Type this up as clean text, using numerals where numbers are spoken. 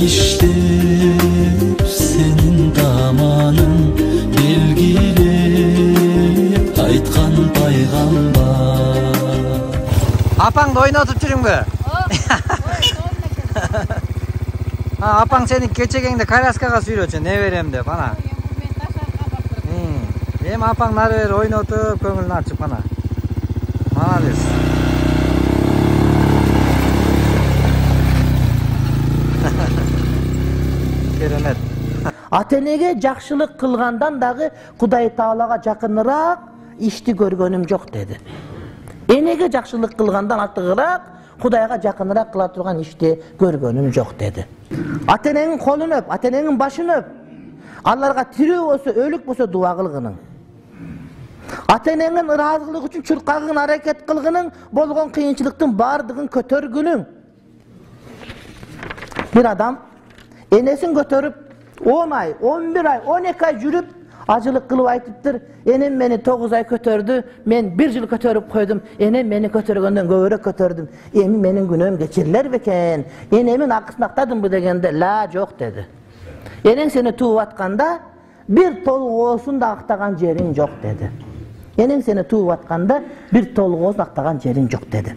İşte senin damanın belgilep aytkan paygambar. Apang da oynatıp жүрүңбү? Apang senin keçегеңди коляскага сүйрөчү, не берем деп, ана. Эми апаң нары бери ойнотуп, көңүлүн ачып, ана. Молодец. Керемет. Ата-энеге жакшылык кылгандан дагы Кудай Таалага жакыныраак ишти көргөнүм жок деди. Энеге жакшылык кылгандан артыгыраак Кудайга жакыныраак кыла турган ишти көргөнүм жок деди. Ата-энеңин колун өп, ата-энеңин башын өп. Аларга тирүү болсо, өлүк болсо дуа кылгының. Ата-энеңин ыраазылык үчүн чуркагын аракет кылгының, болгон кыйынчылыктын бардыгын көтөргүнүң. Bir adam enesini götürüp 10 ay, 11 ay, 12 ay жүрüp acılık kılıp aytıptır. Enem beni 9 ay götürdü, men 1 yıl götürüp koydum. Enem beni götürgönden göbürek götürdüm. Emin menin günüm geçirler beken. Enemin akısını aktadım bu degende, la yok dedi. Enen seni tuğup atkanda bir tolgu olsun da aktagan jerin yok dedi. Enen seni tuğup atkanda bir tolgu olsun aktagan jerin yok dedi.